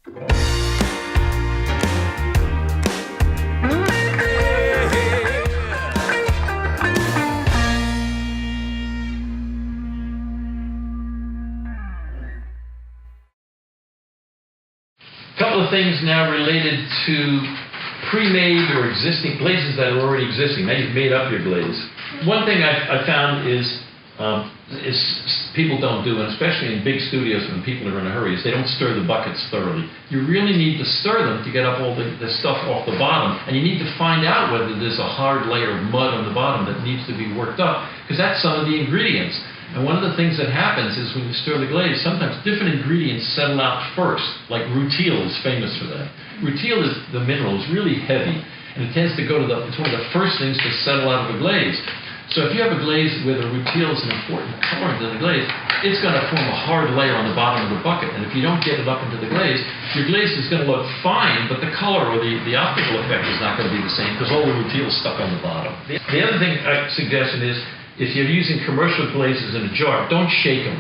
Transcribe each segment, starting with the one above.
Couple of things now related to pre-made or existing glazes that are already existing. Now you've made up your glaze. One thing I found is people don't do, and especially in big studios when people are in a hurry, is they don't stir the buckets thoroughly. You really need to stir them to get up all the stuff off the bottom, and you need to find out whether there's a hard layer of mud on the bottom that needs to be worked up, because that's some of the ingredients. And one of the things that happens is when you stir the glaze, sometimes different ingredients settle out first, like rutile is famous for that. Rutile, the mineral, is really heavy, and it tends to go to it's one of the first things to settle out of a glaze. So if you have a glaze where the rutile is an important colorant in the glaze, it's going to form a hard layer on the bottom of the bucket, and if you don't get it up into the glaze, your glaze is going to look fine, but the color or the optical effect is not going to be the same because all the rutile is stuck on the bottom. The other thing I suggested is, if you're using commercial glazes in a jar, don't shake them,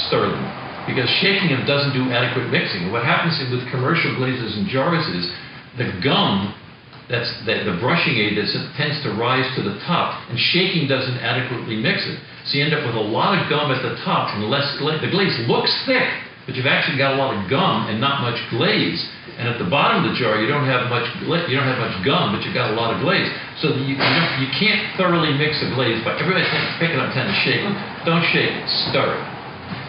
stir them, because shaking them doesn't do adequate mixing. What happens with commercial glazes in jars is the gum, that's the brushing aid, tends to rise to the top, and shaking doesn't adequately mix it. So you end up with a lot of gum at the top and less glaze. The glaze looks thick, but you've actually got a lot of gum and not much glaze. And at the bottom of the jar, you don't have much gum, but you've got a lot of glaze. So you can't thoroughly mix a glaze, but everybody pick it up and shake it. Don't shake it, stir it.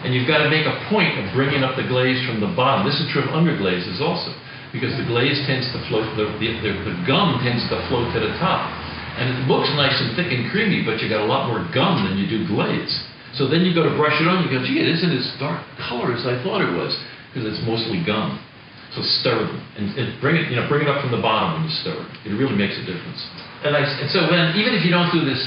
And you've got to make a point of bringing up the glaze from the bottom. This is true of underglazes also, because the glaze tends to float, the gum tends to float to the top. And it looks nice and thick and creamy, but you got a lot more gum than you do glaze. So then you go to brush it on, you go, gee, it isn't as dark color as I thought it was, because it's mostly gum. So stir them and bring it up from the bottom when you stir it. It really makes a difference. And so then, even if you don't do the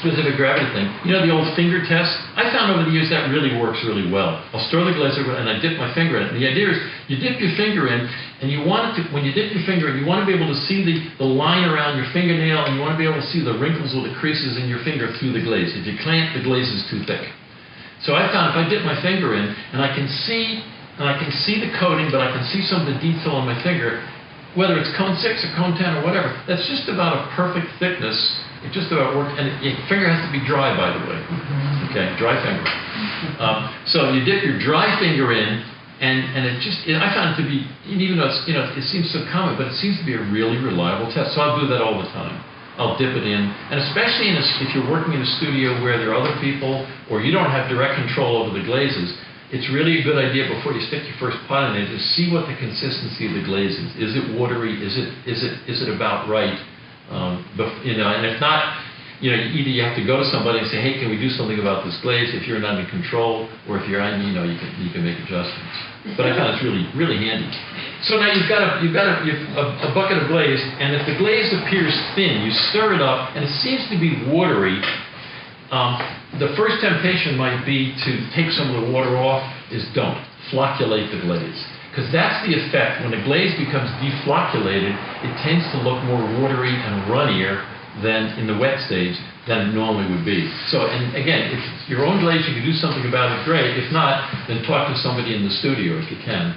specific gravity thing, you know the old finger test? I found over the years that really works really well. I'll stir the glaze and I dip my finger in it. And the idea is you dip your finger in, and you want it to, when you dip your finger in, you want to be able to see the line around your fingernail, and you want to be able to see the wrinkles or the creases in your finger through the glaze. If you can't, the glaze is too thick. So I found if I dip my finger in, and I can see the coating, but I can see some of the detail on my finger, whether it's cone 6 or cone 10 or whatever, that's just about a perfect thickness. It just about works, and your finger has to be dry, by the way. Okay, dry finger. So you dip your dry finger in, and I found it to be, even though it seems so common, but it seems to be a really reliable test. So I'll do that all the time. I'll dip it in, and especially if you're working in a studio where there are other people, or you don't have direct control over the glazes, it's really a good idea before you stick your first pot in it to see what the consistency of the glaze is. Is it watery? Is it about right? And if not, either you have to go to somebody and say, hey, can we do something about this glaze? If you're not in control, or if you're you can make adjustments. But I found it's really, really handy. So now you've got a bucket of glaze, and if the glaze appears thin, you stir it up, and it seems to be watery. The first temptation might be to take some of the water off. Don't flocculate the glaze, because that's the effect. When the glaze becomes deflocculated, it tends to look more watery and runnier than in the wet stage than it normally would be. So, and again, if it's your own glaze, you can do something about it, great. If not, then talk to somebody in the studio if you can.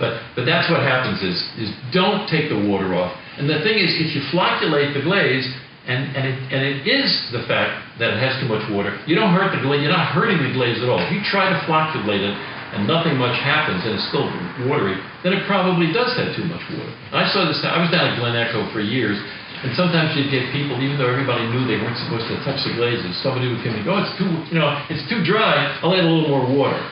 But that's what happens is don't take the water off. And the thing is, if you flocculate the glaze, and it is the fact that it has too much water, you don't hurt the glaze. You're not hurting the glaze at all. If you try to flocculate it and nothing much happens and it's still watery, then it probably does have too much water. I saw this. I was down at Glen Echo for years. And sometimes you'd get people, even though everybody knew they weren't supposed to touch the glazes, somebody would come and go, it's too dry, I'll add a little more water.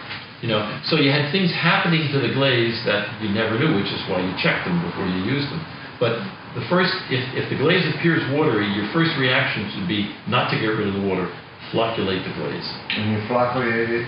So you had things happening to the glaze that you never knew, which is why you checked them before you used them. But if the glaze appears watery, your first reaction should be not to get rid of the water, flocculate the glaze. And you flocculate it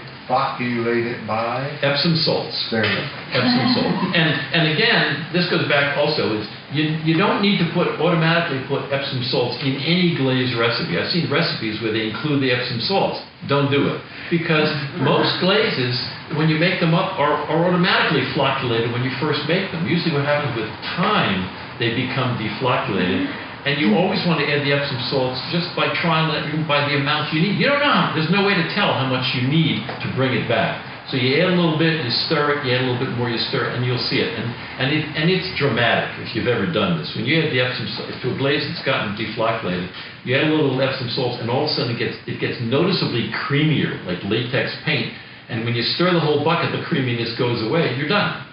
by? Epsom salts. There you go. Epsom salt. And again, this goes back also, is you don't need to automatically put Epsom salts in any glaze recipe. I've seen recipes where they include the Epsom salts. Don't do it. Because most glazes, when you make them up, are automatically flocculated when you first make them. Usually what happens with time, they become deflocculated. And you always want to add the Epsom salts just by trying by the amount you need. You don't know. There's no way to tell how much you need to bring it back. So you add a little bit, you stir it, you add a little bit more, you stir it, and you'll see it. And it's dramatic if you've ever done this. When you add the Epsom salt, to a glaze that's gotten deflocculated, you add a little Epsom salts, and all of a sudden it gets noticeably creamier, like latex paint. And when you stir the whole bucket, the creaminess goes away, you're done.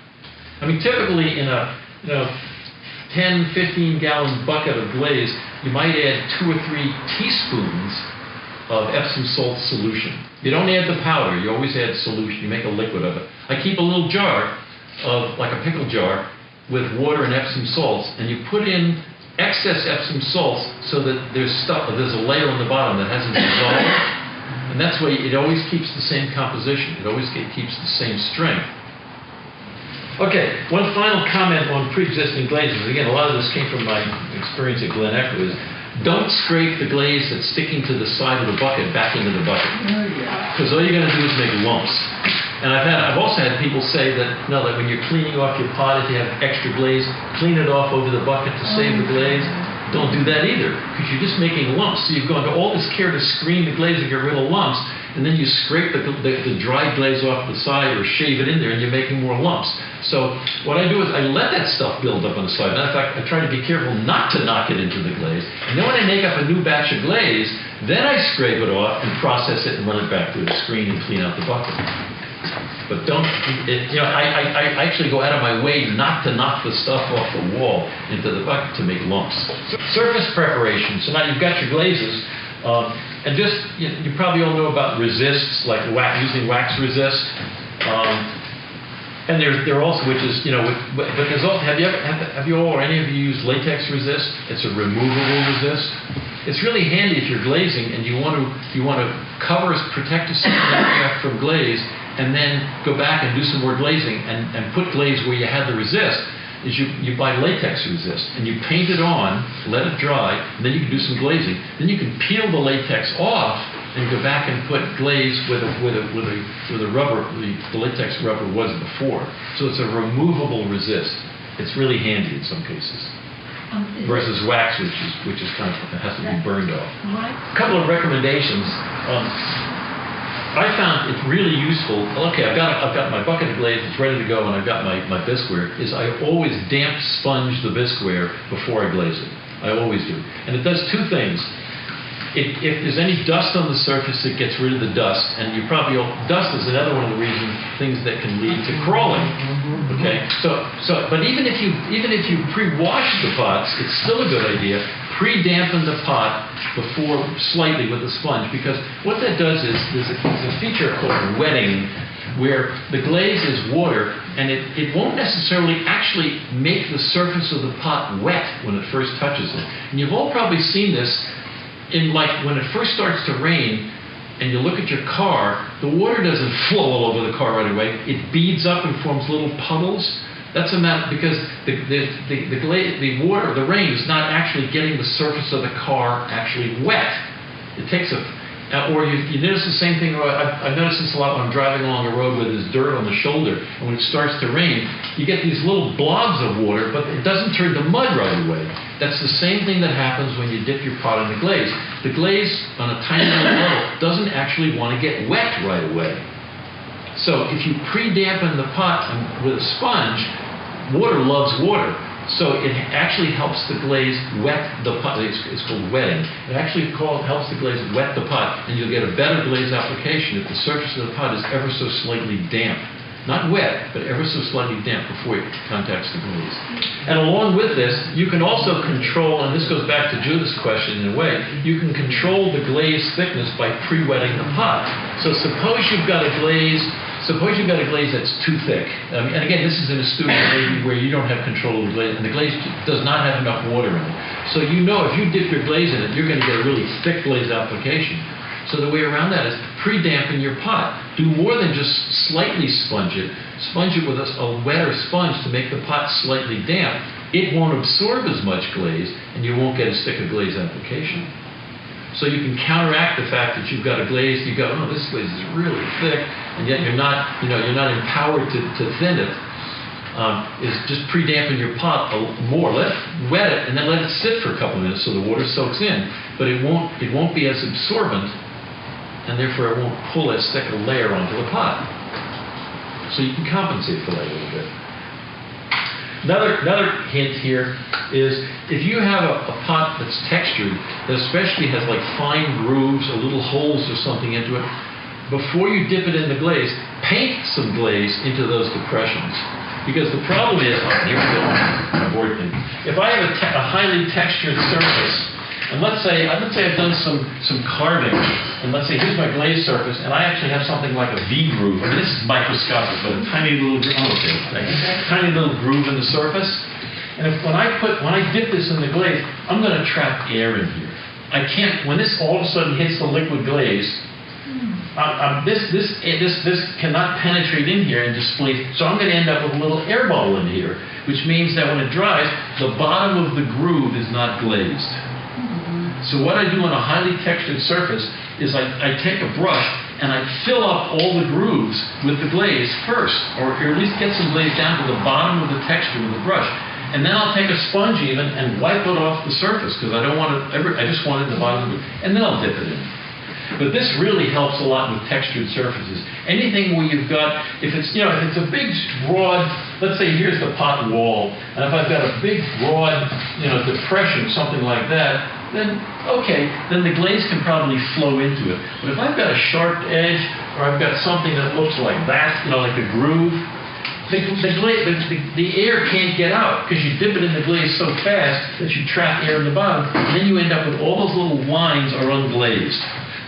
I mean, typically in a 10, 15 gallon bucket of glaze, you might add 2 or 3 teaspoons of Epsom salt solution. You don't add the powder, you always add solution, you make a liquid of it. I keep a little jar of, like a pickle jar, with water and Epsom salts, and you put in excess Epsom salts so that there's a layer on the bottom that hasn't dissolved, and that's why it always keeps the same composition, it always keeps the same strength. Okay, one final comment on pre-existing glazes. Again, a lot of this came from my experience at Glen Echo, is don't scrape the glaze that's sticking to the side of the bucket back into the bucket. Because all you're going to do is make lumps. And I've also had people say that, no, that when you're cleaning off your pot, if you have extra glaze, clean it off over the bucket to save the glaze. Don't do that either, because you're just making lumps. So you've gone to all this care to screen the glaze and get rid of lumps, and then you scrape the dried glaze off the side or shave it in there, and you're making more lumps. So what I do is I let that stuff build up on the side. Matter of fact, I try to be careful not to knock it into the glaze. And then when I make up a new batch of glaze, then I scrape it off and process it and run it back through the screen and clean out the bucket. But don't, I actually go out of my way not to knock the stuff off the wall into the bucket to make lumps. Surface preparation. So now you've got your glazes, and just, you probably all know about resists, like using wax resist. And there also, which is, but there's also, have you all or any of you used latex resist? It's a removable resist. It's really handy if you're glazing and you want to cover a protective surface from glaze, and then go back and do some more glazing and put glaze where you had the resist. Is you buy latex resist and you paint it on, let it dry, and then you can do some glazing. Then you can peel the latex off and go back and put glaze where the rubber, the latex rubber was before. So it's a removable resist. It's really handy in some cases. Versus wax, which is kind of, it has to be burned off. A couple of recommendations. I found it really useful. Okay, I've got my bucket of glaze, it's ready to go, and I've got my bisqueware. Is I always damp sponge the bisqueware before I glaze it. I always do, and it does 2 things. If there's any dust on the surface, it gets rid of the dust, and dust is another one of the things that can lead to crawling. Okay, but even if you pre-wash the pots, it's still a good idea. Pre-dampen the pot before slightly with a sponge, because what that does is there's a feature called wetting, where the glaze is water, and it won't necessarily actually make the surface of the pot wet when it first touches it. And you've all probably seen this in, like, when it first starts to rain and you look at your car, the water doesn't flow all over the car right away. It beads up and forms little puddles. That's a matter because the water, the rain is not actually getting the surface of the car actually wet. It takes or you notice the same thing. I've noticed this a lot when I'm driving along a road where there's dirt on the shoulder, and when it starts to rain, you get these little blobs of water, but it doesn't turn to mud right away. That's the same thing that happens when you dip your pot in the glaze. The glaze on a tiny little level doesn't actually want to get wet right away. So if you pre-dampen the pot with a sponge, water loves water. So it actually helps the glaze wet the pot. It's called wetting. It actually helps the glaze wet the pot, and you'll get a better glaze application if the surface of the pot is ever so slightly damp. Not wet, but ever so slightly damp before it contacts the glaze. And along with this, you can also control, and this goes back to Judith's question in a way, you can control the glaze thickness by pre-wetting the pot. So suppose you've got a glaze that's too thick. And again, this is in a studio maybe where you don't have control of the glaze, and the glaze does not have enough water in it. So if you dip your glaze in it, you're going to get a really thick glaze application. So the way around that is pre-dampen your pot. Do more than just slightly sponge it. Sponge it with a wetter sponge to make the pot slightly damp. It won't absorb as much glaze, and you won't get as thick a glaze application. So you can counteract the fact that you've got a glaze, you go, oh, this glaze is really thick, and yet you're not empowered to thin it. Is just pre-dampen your pot more. Wet it, and then let it sit for a couple of minutes so the water soaks in. But it won't be as absorbent, and therefore it won't pull as thick a layer onto the pot. So you can compensate for that a little bit. Another hint here is if you have a pot that's textured, that especially has like fine grooves or little holes or something into it, before you dip it in the glaze, paint some glaze into those depressions. Because the problem is, here we go, my board thing. If I have a highly textured surface, and let's say I've done some carving, and let's say here's my glaze surface, and I actually have something like a V groove. I mean, this is microscopic, but a tiny little tiny little groove in the surface. And when I dip this in the glaze, I'm going to trap air in here. I can't, when this all of a sudden hits the liquid glaze, this cannot penetrate in here and displace. So I'm going to end up with a little air bubble in here, which means that when it dries, the bottom of the groove is not glazed. So what I do on a highly textured surface is I take a brush and I fill up all the grooves with the glaze first, or at least get some glaze down to the bottom of the texture with the brush. And then I'll take a sponge even and wipe it off the surface because I don't want it. I just want it in the bottom of the groove, and then I'll dip it in. But this really helps a lot with textured surfaces. Anything where you've got, if it's a big broad, let's say here's the pot wall, and if I've got a big broad depression, something like that, then okay, then the glaze can probably flow into it. But if I've got a sharp edge, or I've got something that looks like that, like a groove, the air can't get out because you dip it in the glaze so fast that you trap air in the bottom, and then you end up with all those little lines are unglazed.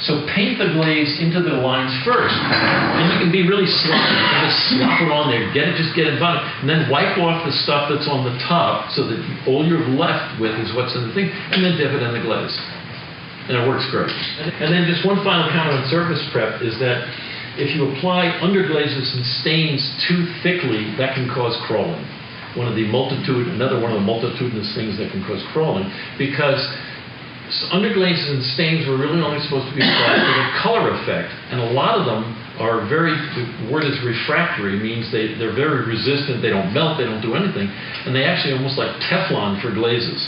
So paint the glaze into the lines first, and you can be really sloppy. You can just slop it on there, just get it bottom, and then wipe off the stuff that's on the top so that all you're left with is what's in the thing, and then dip it in the glaze. And it works great. And then just one final comment on surface prep is that if you apply underglazes and stains too thickly, that can cause crawling. Another one of the multitudinous things that can cause crawling, because underglazes and stains were really only supposed to be applied for the color effect, and a lot of them are the word is refractory, means they're very resistant, they don't melt, they don't do anything, and they actually almost like Teflon for glazes.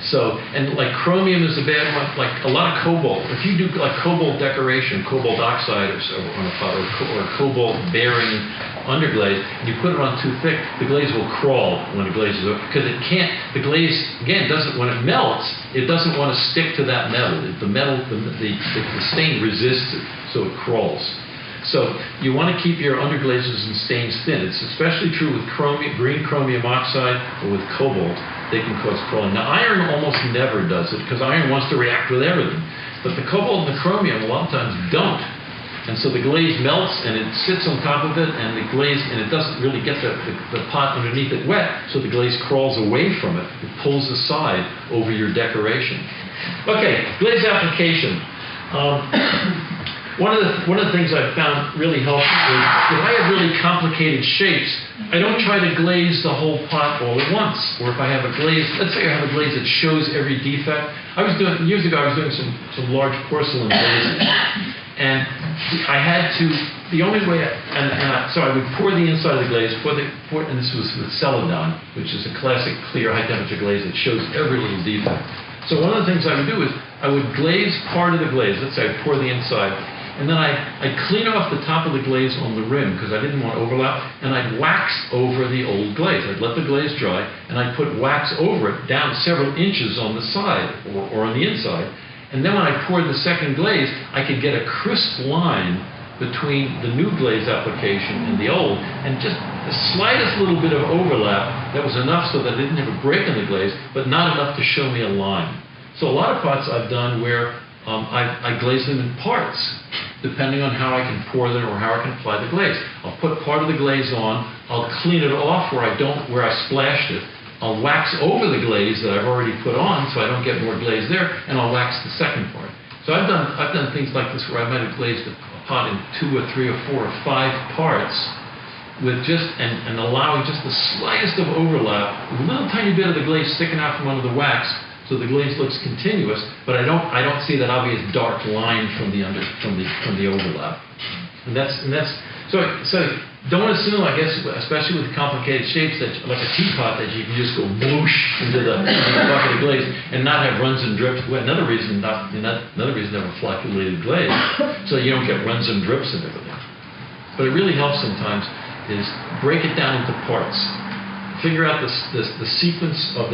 So, and like chromium is a bad one, like a lot of cobalt. If you do like cobalt decoration, cobalt oxide on a pot, or cobalt bearing underglaze, and you put it on too thick, the glaze will crawl when it glazes over, because it can't, the glaze, again, when it melts, it doesn't want to stick to that metal. The stain resists it, so it crawls. So you want to keep your underglazes and stains thin. It's especially true with green chromium oxide or with cobalt. They can cause crawling. Now iron almost never does it, because iron wants to react with everything. But the cobalt and the chromium a lot of times don't. And so the glaze melts and it sits on top of it, and it doesn't really get the pot underneath it wet, so the glaze crawls away from it. It pulls aside over your decoration. Okay, glaze application. One of the things I've found really helpful is if I have really complicated shapes, I don't try to glaze the whole pot all at once. Or if I have a glaze, let's say I have a glaze that shows every defect. Years ago I was doing some large porcelain glazing, and I had to, the only way, so I would pour the inside of the glaze, and this was with Celadon, which is a classic clear high temperature glaze that shows every little defect. So one of the things I would do is I would glaze part of the glaze. Let's say I pour the inside, and then I'd clean off the top of the glaze on the rim because I didn't want overlap, and I'd wax over the old glaze. I'd let the glaze dry, and I'd put wax over it down several inches on the side or on the inside. And then when I poured the second glaze, I could get a crisp line between the new glaze application and the old, and just the slightest little bit of overlap that was enough so that I didn't have a break in the glaze, but not enough to show me a line. So a lot of pots I've done where I glaze them in parts, depending on how I can pour them or how I can apply the glaze. I'll put part of the glaze on, I'll clean it off where I splashed it, I'll wax over the glaze that I've already put on so I don't get more glaze there, and I'll wax the second part. So I've done things like this where I might have glazed a pot in 2 or 3 or 4 or 5 parts with and allowing just the slightest of overlap, a little tiny bit of the glaze sticking out from under the wax, so the glaze looks continuous, but I don't see that obvious dark line from the overlap. And that's so don't assume, I guess, especially with complicated shapes, that like a teapot, that you can just go whoosh into the bucket of glaze and not have runs and drips. Well, another reason to have a flocculated glaze, so you don't get runs and drips and everything. but it really helps sometimes, is break it down into parts. Figure out the sequence of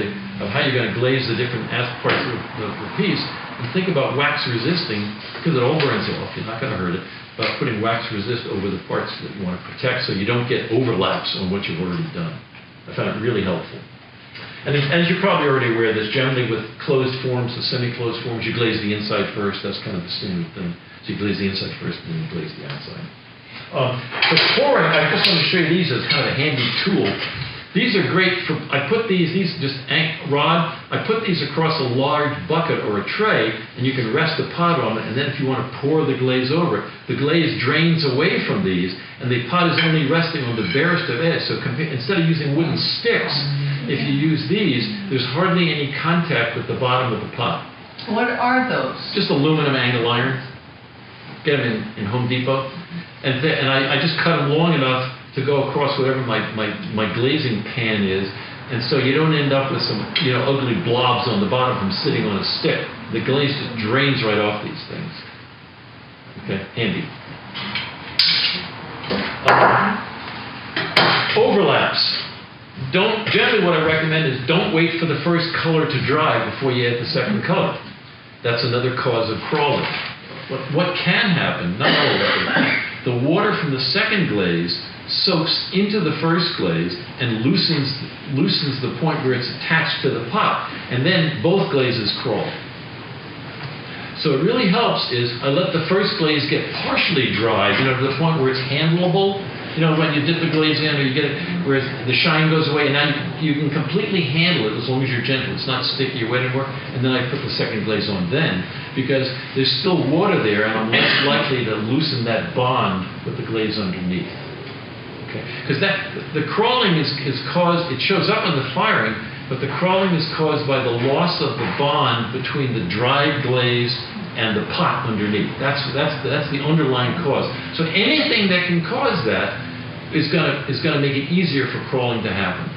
how you're going to glaze the different parts of the piece, and think about wax resisting, because it all burns off, you're not going to hurt it, but putting wax resist over the parts that you want to protect so you don't get overlaps on what you've already done. I found it really helpful. And as you're probably already aware, there's generally with closed forms, the semi-closed forms, you glaze the inside first. That's kind of the standard thing. So you glaze the inside first, and then you glaze the outside. The pouring, I just want to show you these as kind of a handy tool. These are great for, I put these just rod, I put these across a large bucket or a tray, and you can rest the pot on it, and then if you want to pour the glaze over it, the glaze drains away from these, and the pot is only resting on the barest of edge. So instead of using wooden sticks, if you use these, there's hardly any contact with the bottom of the pot. What are those? Just aluminum angle iron. Get them in Home Depot. And I just cut them long enough to go across whatever my glazing pan is, and so you don't end up with some ugly blobs on the bottom from sitting on a stick. The glaze just drains right off these things. Okay, handy. Overlaps. Generally what I recommend is don't wait for the first color to dry before you add the second color. That's another cause of crawling. What can happen, not all of it, the water from the second glaze soaks into the first glaze and loosens the point where it's attached to the pot, and then both glazes crawl. So it really helps is I let the first glaze get partially dry, to the point where it's handleable. When you dip the glaze in, or you get it where the shine goes away, and now you can completely handle it as long as you're gentle. It's not sticky or wet anymore. And then I put the second glaze on then, because there's still water there, and I'm less likely to loosen that bond with the glaze underneath. Okay, because the crawling is caused. It shows up in the firing, but the crawling is caused by the loss of the bond between the dried glaze and the pot underneath. That's the underlying cause. So anything that can cause that is gonna make it easier for crawling to happen.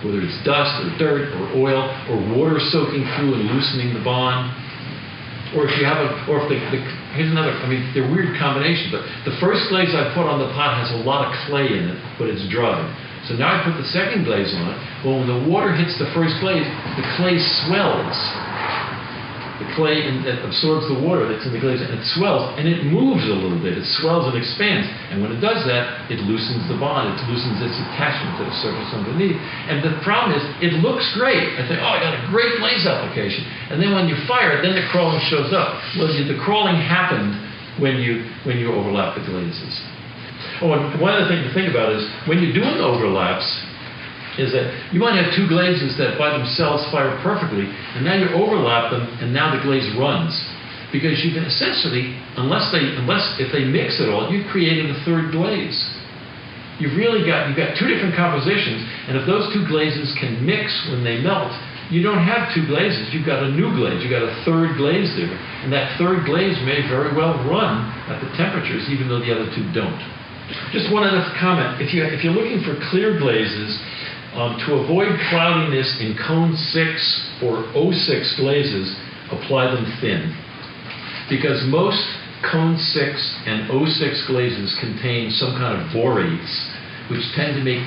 Whether it's dust or dirt or oil or water soaking through and loosening the bond, or if you have here's another. They're weird combinations. But the first glaze I put on the pot has a lot of clay in it, but it's dry. So now I put the second glaze on it. Well, when the water hits the first glaze, the clay swells. The clay absorbs the water that's in the glaze, and it swells, and it moves a little bit. It swells and expands, and when it does that, it loosens the bond. It loosens its attachment to the surface underneath. And the problem is, it looks great. I think, I got a great glaze application. And then when you fire it, then the crawling shows up. Well, the crawling happened when you overlap the glazes. Oh, and one other thing to think about is, when you're doing overlaps, is that you might have two glazes that by themselves fire perfectly, and now you overlap them, and now the glaze runs. Because you can essentially, unless if they mix at all, you've created a third glaze. You've got two different compositions, and if those two glazes can mix when they melt, you don't have two glazes, you've got a new glaze, you've got a third glaze there. And that third glaze may very well run at the temperatures, even though the other two don't. Just one other comment, if you're looking for clear glazes, to avoid cloudiness in cone 6 or 06 glazes, apply them thin. Because most cone 6 and 06 glazes contain some kind of borates, which tend to make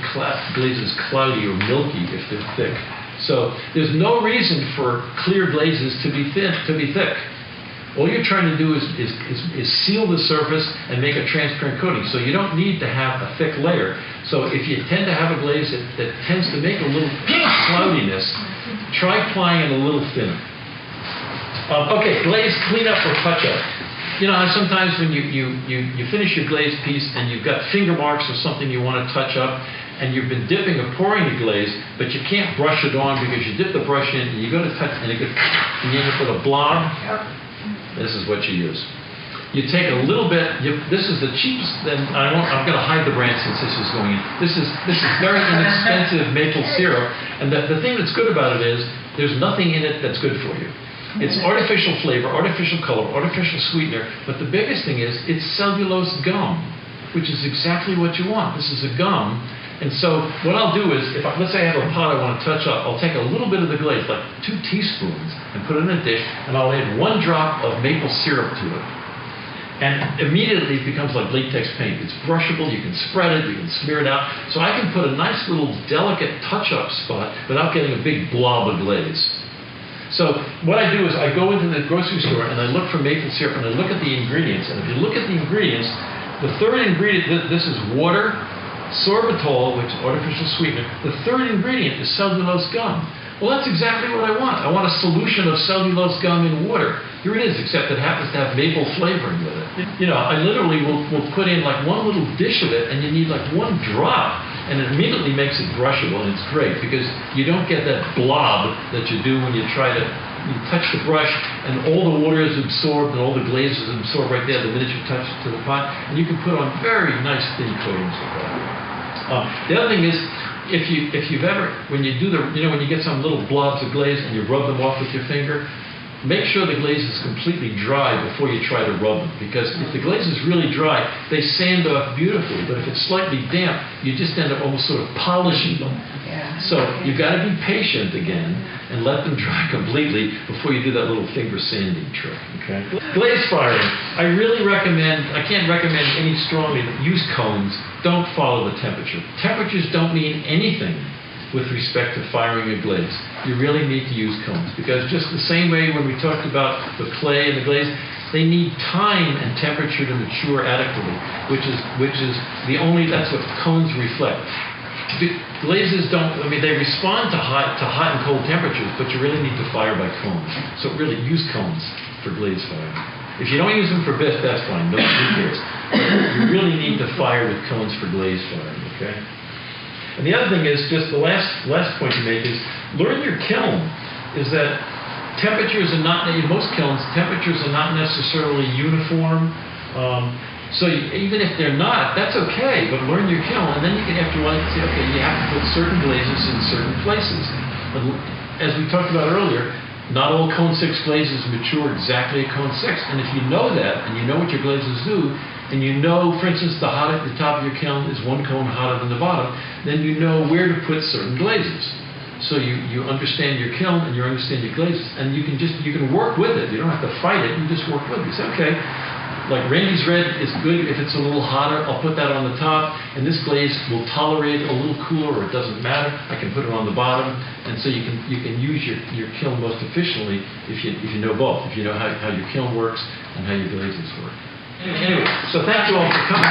glazes cloudy or milky if they're thick. So there's no reason for clear glazes to be thick. All you're trying to do is seal the surface and make a transparent coating. So you don't need to have a thick layer. So if you tend to have a glaze that tends to make a little cloudiness, try applying it a little thinner. Okay, glaze cleanup or touch-up. Sometimes when you finish your glaze piece and you've got finger marks or something you want to touch up, and you've been dipping or pouring the glaze, but you can't brush it on because you dip the brush in and you go to touch and you end up with a blob. This is what you use. You take a little bit. This is the cheapest. I'm going to hide the brand since this is going in. This is very inexpensive maple syrup, and the thing that's good about it is there's nothing in it that's good for you. It's artificial flavor, artificial color, artificial sweetener, but the biggest thing is it's cellulose gum, which is exactly what you want. This is a gum. And so what I'll do is, let's say I have a pot I want to touch up, I'll take a little bit of the glaze, like 2 teaspoons, and put it in a dish, and I'll add 1 drop of maple syrup to it. And immediately it becomes like latex paint. It's brushable, you can spread it, you can smear it out. So I can put a nice little delicate touch-up spot without getting a big blob of glaze. So what I do is I go into the grocery store and I look for maple syrup and I look at the ingredients. And if you look at the ingredients, the third ingredient, this is water, sorbitol, which is artificial sweetener. The third ingredient is cellulose gum. Well, that's exactly what I want. I want a solution of cellulose gum in water. Here it is, except it happens to have maple flavoring with it. You know, I literally will put in like one little dish of it, and you need like one drop, and it immediately makes it brushable, and it's great because you don't get that blob that you do when you try to touch the brush, and all the water is absorbed, and all the glaze is absorbed right there the minute you touch it to the pot, and you can put on very nice thin coatings of that. The other thing is, if you've ever, when you do when you get some little blobs of glaze and you rub them off with your finger, make sure the glaze is completely dry before you try to rub them. Because if the glaze is really dry, they sand off beautifully. But if it's slightly damp, you just end up almost sort of polishing them. Yeah. So you've got to be patient again and let them dry completely before you do that little finger sanding trick. Okay. Glaze firing. I really recommend, I can't recommend any strongly, but use cones. Don't follow the temperature. Temperatures don't mean anything with respect to firing a glaze. You really need to use cones, because just the same way when we talked about the clay and the glaze, they need time and temperature to mature adequately, which is the only, that's what cones reflect. Glazes don't, I mean, they respond to hot and cold temperatures, but you really need to fire by cones. So really use cones for glaze firing. If you don't use them for bisque, that's fine, no who cares. You really need to fire with cones for glaze firing, okay? And the other thing is, just the last point to make is, learn your kiln. Is that temperatures are not, in most kilns, temperatures are not necessarily uniform. So even if they're not, that's okay, but learn your kiln, and then you can, after a while, say, okay, you have to put certain glazes in certain places. But as we talked about earlier, not all cone 6 glazes mature exactly at cone 6. And if you know that, and you know what your glazes do, and you know, for instance, the top of your kiln is one cone hotter than the bottom, then you know where to put certain glazes. So you understand your kiln and you understand your glazes, and you can work with it. You don't have to fight it. You just work with it. You say, okay, like Randy's red is good if it's a little hotter. I'll put that on the top, and this glaze will tolerate a little cooler, or it doesn't matter. I can put it on the bottom, and so you can use your kiln most efficiently if you know both. If you know how your kiln works and how your glazes work. Anyway, so thank you all for coming.